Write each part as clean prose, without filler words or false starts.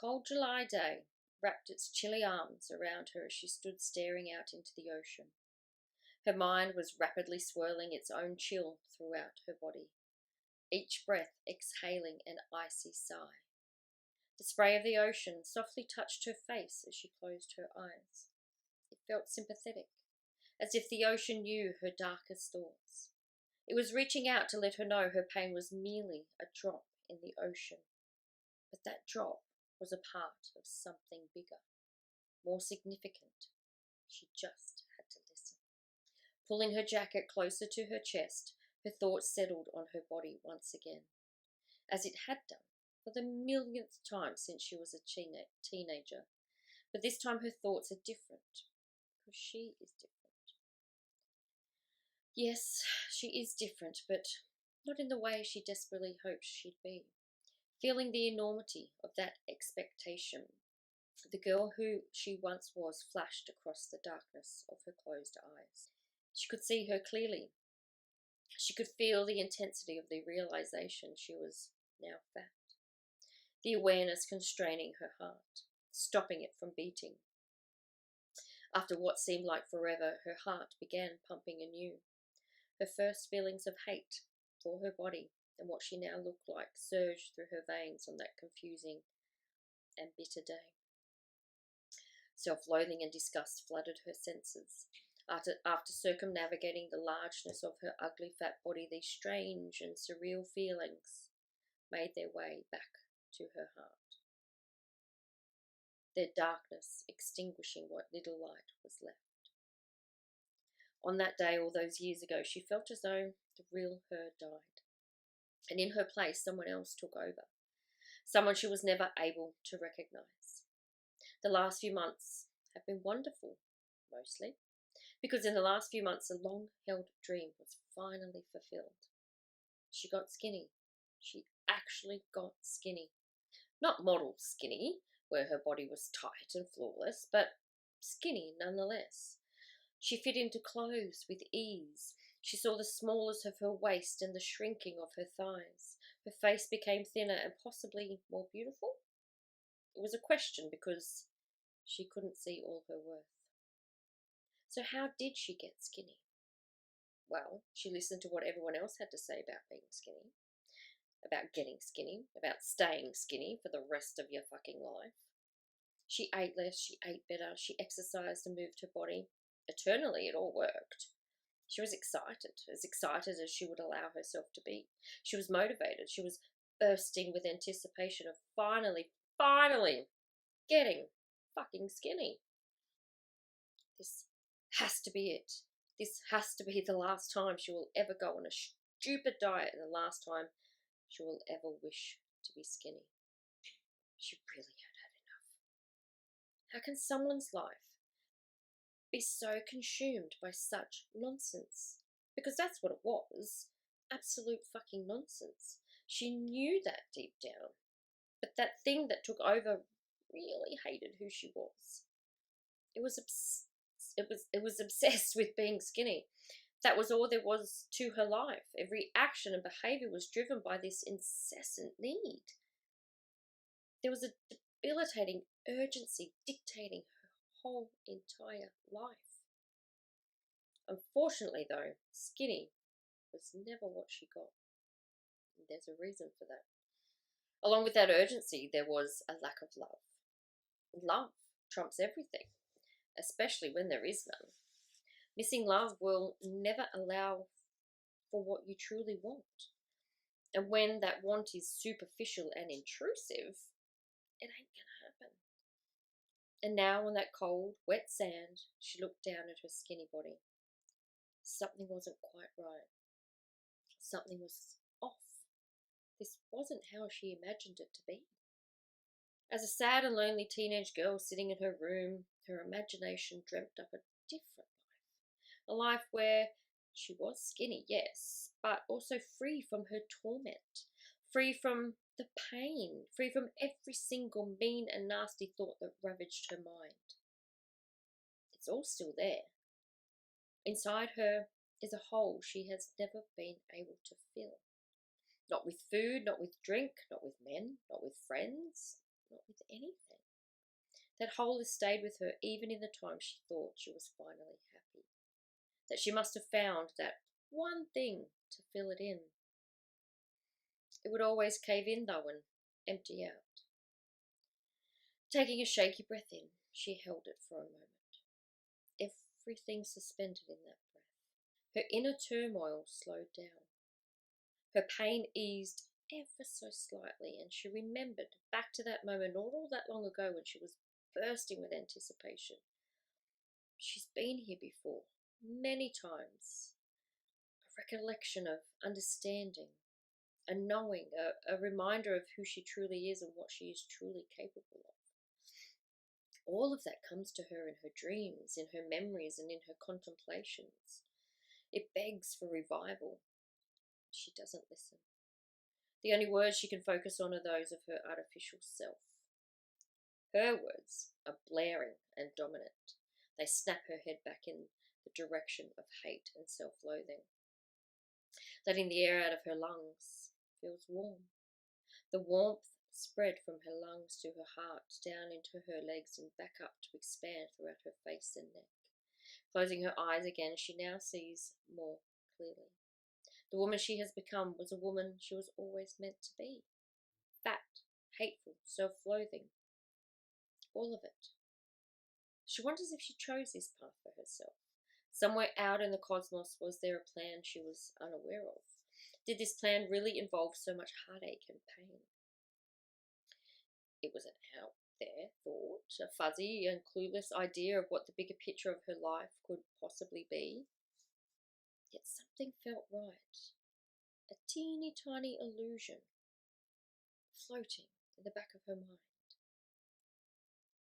cold July day wrapped its chilly arms around her as she stood staring out into the ocean. Her mind was rapidly swirling its own chill throughout her body, each breath exhaling an icy sigh. The spray of the ocean softly touched her face as she closed her eyes. It felt sympathetic, as if the ocean knew her darkest thoughts. It was reaching out to let her know her pain was merely a drop in the ocean. But that drop was a part of something bigger, more significant. She just had to listen. Pulling her jacket closer to her chest, her thoughts settled on her body once again, as it had done for the millionth time since she was a teenager. But this time her thoughts are different, because she is different. Yes, she is different, but not in the way she desperately hoped she'd be. Feeling the enormity of that expectation, the girl who she once was flashed across the darkness of her closed eyes. She could see her clearly. She could feel the intensity of the realization she was now fat. The awareness constraining her heart, stopping it from beating. After what seemed like forever, her heart began pumping anew. Her first feelings of hate for her body and what she now looked like surged through her veins on that confusing and bitter day. Self-loathing and disgust flooded her senses. After circumnavigating the largeness of her ugly fat body, these strange and surreal feelings made their way back to her heart, their darkness extinguishing what little light was left. On that day, all those years ago, she felt as though the real her died, and in her place someone else took over, someone she was never able to recognize. The last few months have been wonderful, mostly, because in the last few months a long-held dream was finally fulfilled. She got skinny. She actually got skinny. Not model skinny, where her body was tight and flawless, but skinny nonetheless. She fit into clothes with ease. She saw the smallness of her waist and the shrinking of her thighs. Her face became thinner and possibly more beautiful. It was a question because she couldn't see all her worth. So how did she get skinny? Well, she listened to what everyone else had to say about being skinny, about getting skinny, about staying skinny for the rest of your fucking life. She ate less, she ate better, she exercised and moved her body. Eternally, it all worked. She was excited as she would allow herself to be. She was motivated. She was bursting with anticipation of finally getting fucking skinny. This has to be it. This has to be the last time she will ever go on a stupid diet and the last time she will ever wish to be skinny. She really had enough. How can someone's life be so consumed by such nonsense? Because that's what it was. Absolute fucking nonsense. She knew that deep down. But that thing that took over really hated who she was. It was obsessed with being skinny. That was all there was to her life. Every action and behavior was driven by this incessant need. There was a debilitating urgency dictating her whole entire life. Unfortunately, though, skinny was never what she got. And there's a reason for that. Along with that urgency, there was a lack of love. Love trumps everything, especially when there is none. Missing love will never allow for what you truly want. And when that want is superficial and intrusive, it ain't gonna happen. And now on that cold, wet sand, she looked down at her skinny body. Something wasn't quite right. Something was off. This wasn't how she imagined it to be. As a sad and lonely teenage girl sitting in her room, her imagination dreamt up a different life. A life where she was skinny, yes, but also free from her torment, free from the pain, free from every single mean and nasty thought that ravaged her mind. It's all still there. Inside her is a hole she has never been able to fill. Not with food, not with drink, not with men, not with friends, not with anything. That hole has stayed with her even in the time she thought she was finally happy. That she must have found that one thing to fill it in. It would always cave in, though, and empty out. Taking a shaky breath in, she held it for a moment. Everything suspended in that breath. Her inner turmoil slowed down. Her pain eased ever so slightly, and she remembered back to that moment not all that long ago when she was bursting with anticipation. She's been here before, many times. A recollection of understanding, a knowing, a reminder of who she truly is and what she is truly capable of. All of that comes to her in her dreams, in her memories, and in her contemplations. It begs for revival. She doesn't listen. The only words she can focus on are those of her artificial self. Her words are blaring and dominant. They snap her head back in the direction of hate and self-loathing. Letting the air out of her lungs feels warm. The warmth spread from her lungs to her heart, down into her legs and back up to expand throughout her face and neck. Closing her eyes again, she now sees more clearly. The woman she has become was a woman she was always meant to be. Fat, hateful, self-loathing. All of it. She wonders if she chose this path for herself. Somewhere out in the cosmos, was there a plan she was unaware of? Did this plan really involve so much heartache and pain? It was an out there thought, a fuzzy and clueless idea of what the bigger picture of her life could possibly be. Yet something felt right. A teeny tiny illusion floating in the back of her mind.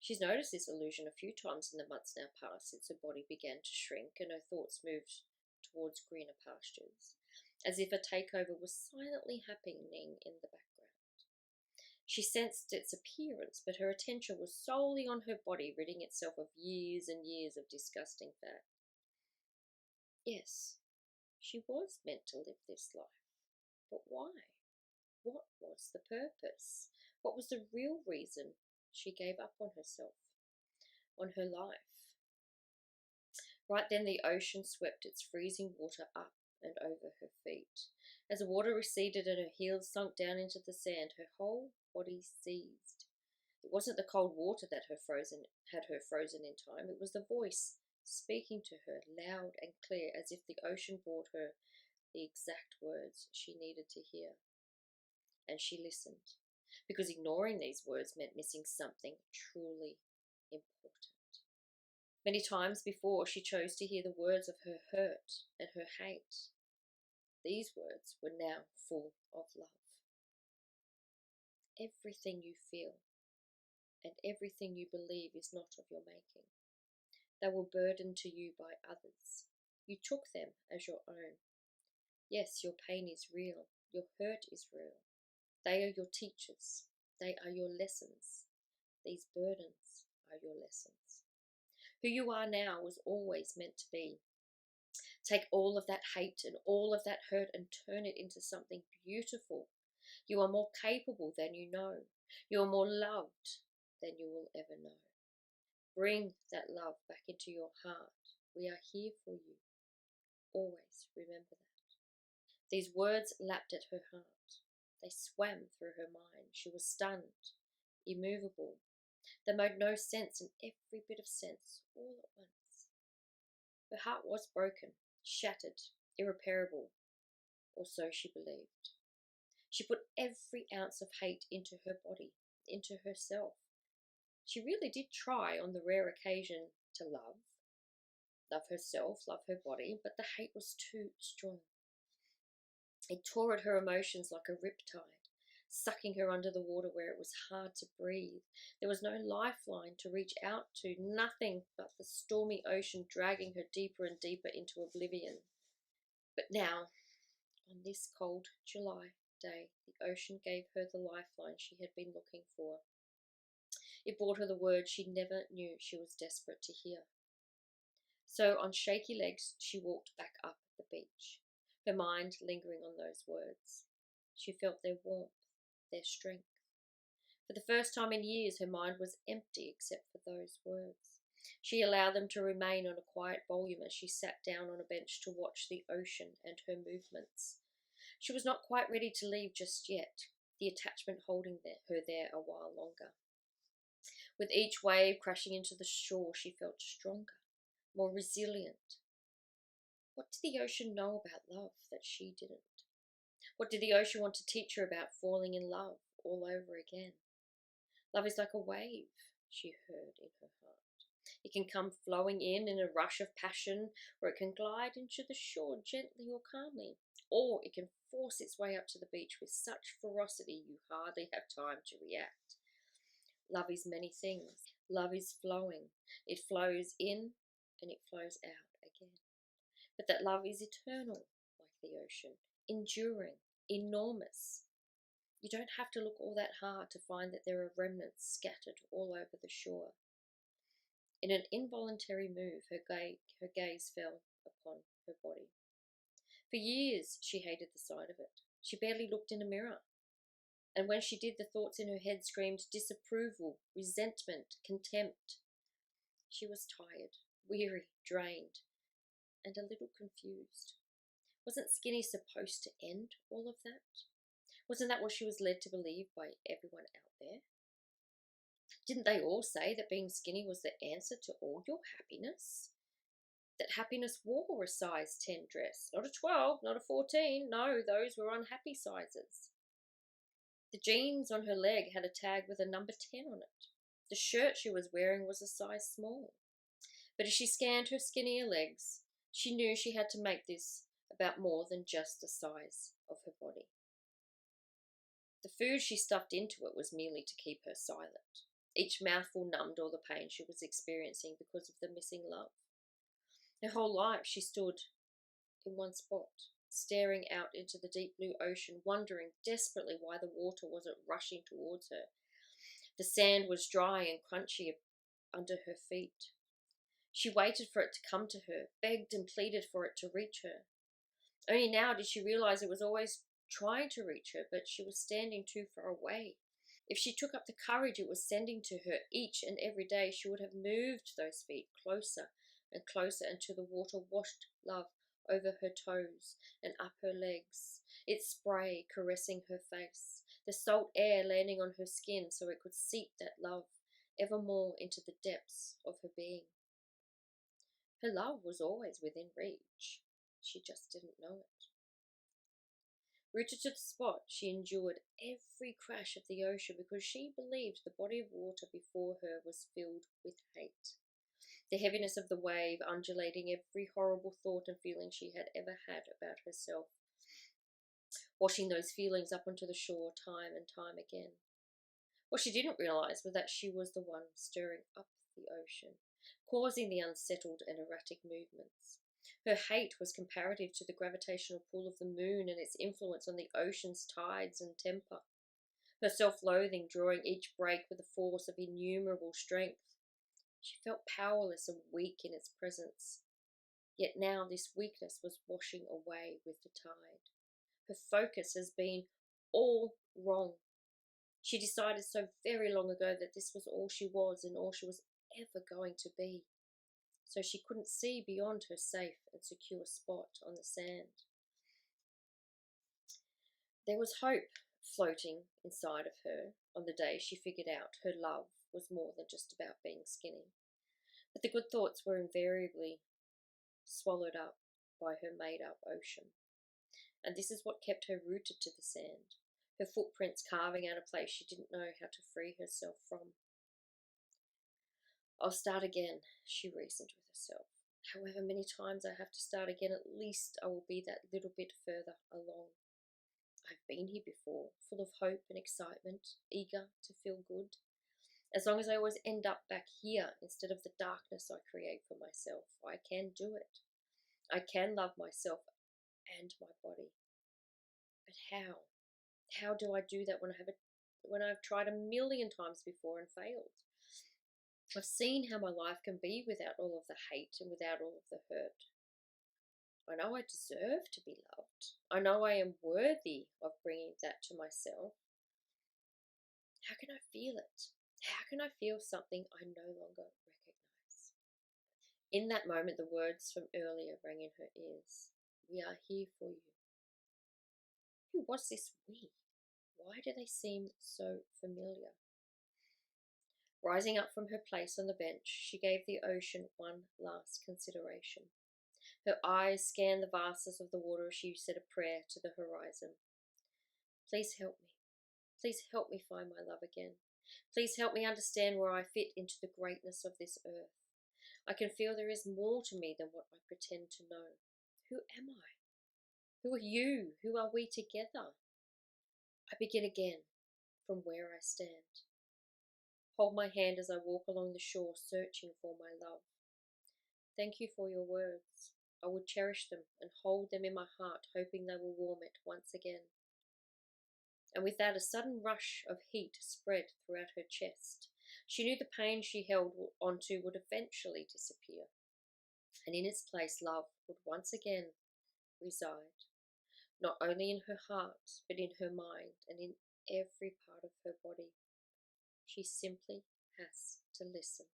She's noticed this illusion a few times in the months now past since her body began to shrink and her thoughts moved towards greener pastures, as if a takeover was silently happening in the background. She sensed its appearance, but her attention was solely on her body, ridding itself of years and years of disgusting fat. Yes, she was meant to live this life. But why? What was the purpose? What was the real reason she gave up on herself, on her life? Right then the ocean swept its freezing water up and over her feet. As the water receded and her heels sunk down into the sand, her whole body seized. It wasn't the cold water that had her frozen in time. It was the voice speaking to her, loud and clear, as if the ocean brought her the exact words she needed to hear. And she listened, because ignoring these words meant missing something truly important. Many times before, she chose to hear the words of her hurt and her hate. These words were now full of love. Everything you feel and everything you believe is not of your making. They were burdened to you by others. You took them as your own. Yes, your pain is real. Your hurt is real. They are your teachers. They are your lessons. These burdens are your lessons. Who you are now was always meant to be. Take all of that hate and all of that hurt and turn it into something beautiful. You are more capable than you know. You are more loved than you will ever know. Bring that love back into your heart. We are here for you. Always remember that. These words lapped at her heart. They swam through her mind. She was stunned, immovable. They made no sense, and every bit of sense all at once. Her heart was broken, shattered, irreparable, or so she believed. She put every ounce of hate into her body, into herself. She really did try on the rare occasion to love herself, love her body, but the hate was too strong. It tore at her emotions like a riptide, sucking her under the water where it was hard to breathe. There was no lifeline to reach out to, nothing but the stormy ocean dragging her deeper and deeper into oblivion. But now, on this cold July day, the ocean gave her the lifeline she had been looking for. It brought her the words she never knew she was desperate to hear. So on shaky legs, she walked back up the beach, her mind lingering on those words. She felt their warmth, their strength. For the first time in years, her mind was empty except for those words. She allowed them to remain on a quiet volume as she sat down on a bench to watch the ocean and her movements. She was not quite ready to leave just yet, the attachment holding her there a while longer. With each wave crashing into the shore, she felt stronger, more resilient. What did the ocean know about love that she didn't? What did the ocean want to teach her about falling in love all over again? Love is like a wave, she heard in her heart. It can come flowing in a rush of passion, or it can glide into the shore gently or calmly, or it can force its way up to the beach with such ferocity you hardly have time to react. Love is many things. Love is flowing. It flows in and it flows out again. But that love is eternal, like the ocean, enduring, enormous. You don't have to look all that hard to find that there are remnants scattered all over the shore. In an involuntary move, her gaze fell upon her body. For years, she hated the sight of it. She barely looked in a mirror. And when she did, the thoughts in her head screamed disapproval, resentment, contempt. She was tired, weary, drained, and a little confused. Wasn't skinny supposed to end all of that? Wasn't that what she was led to believe by everyone out there? Didn't they all say that being skinny was the answer to all your happiness? That happiness wore a size 10 dress, not a 12, not a 14. No, those were unhappy sizes. The jeans on her leg had a tag with a number 10 on it. The shirt she was wearing was a size small. But as she scanned her skinnier legs, she knew she had to make this about more than just the size of her body. The food she stuffed into it was merely to keep her silent. Each mouthful numbed all the pain she was experiencing because of the missing love. Her whole life she stood in one spot, staring out into the deep blue ocean, wondering desperately why the water wasn't rushing towards her. The sand was dry and crunchy under her feet. She waited for it to come to her, begged and pleaded for it to reach her. Only now did she realize it was always trying to reach her, but she was standing too far away. If she took up the courage it was sending to her each and every day, she would have moved those feet closer and closer until the water washed love over her toes and up her legs, its spray caressing her face, the salt air landing on her skin so it could seep that love ever more into the depths of her being. Her love was always within reach. She just didn't know it. Rooted to the spot, she endured every crash of the ocean because she believed the body of water before her was filled with hate. The heaviness of the wave undulating every horrible thought and feeling she had ever had about herself, washing those feelings up onto the shore time and time again. What she didn't realize was that she was the one stirring up the ocean, causing the unsettled and erratic movements. Her hate was comparative to the gravitational pull of the moon and its influence on the ocean's tides and temper. Her self-loathing drawing each break with a force of innumerable strength. She felt powerless and weak in its presence. Yet now this weakness was washing away with the tide. Her focus has been all wrong. She decided so very long ago that this was all she was and all she was ever going to be. So she couldn't see beyond her safe and secure spot on the sand. There was hope floating inside of her on the day she figured out her love was more than just about being skinny. But the good thoughts were invariably swallowed up by her made-up ocean. And this is what kept her rooted to the sand, her footprints carving out a place she didn't know how to free herself from. I'll start again, she reasoned with herself. However many times I have to start again, at least I will be that little bit further along. I've been here before, full of hope and excitement, eager to feel good. As long as I always end up back here instead of the darkness I create for myself, I can do it. I can love myself and my body. But how? How do I do that when I've tried a million times before and failed? I've seen how my life can be without all of the hate and without all of the hurt. I know I deserve to be loved. I know I am worthy of bringing that to myself. How can I feel it? How can I feel something I no longer recognize? In that moment, the words from earlier rang in her ears. We are here for you. Who was this we? Why do they seem so familiar? Rising up from her place on the bench, she gave the ocean one last consideration. Her eyes scanned the vastness of the water as she said a prayer to the horizon. Please help me. Please help me find my love again. Please help me understand where I fit into the greatness of this earth. I can feel there is more to me than what I pretend to know. Who am I? Who are you? Who are we together? I begin again from where I stand. Hold my hand as I walk along the shore searching for my love. Thank you for your words. I will cherish them and hold them in my heart, hoping they will warm it once again. And with that, a sudden rush of heat spread throughout her chest. She knew the pain she held onto would eventually disappear, and in its place love would once again reside, not only in her heart, but in her mind and in every part of her body. She simply has to listen.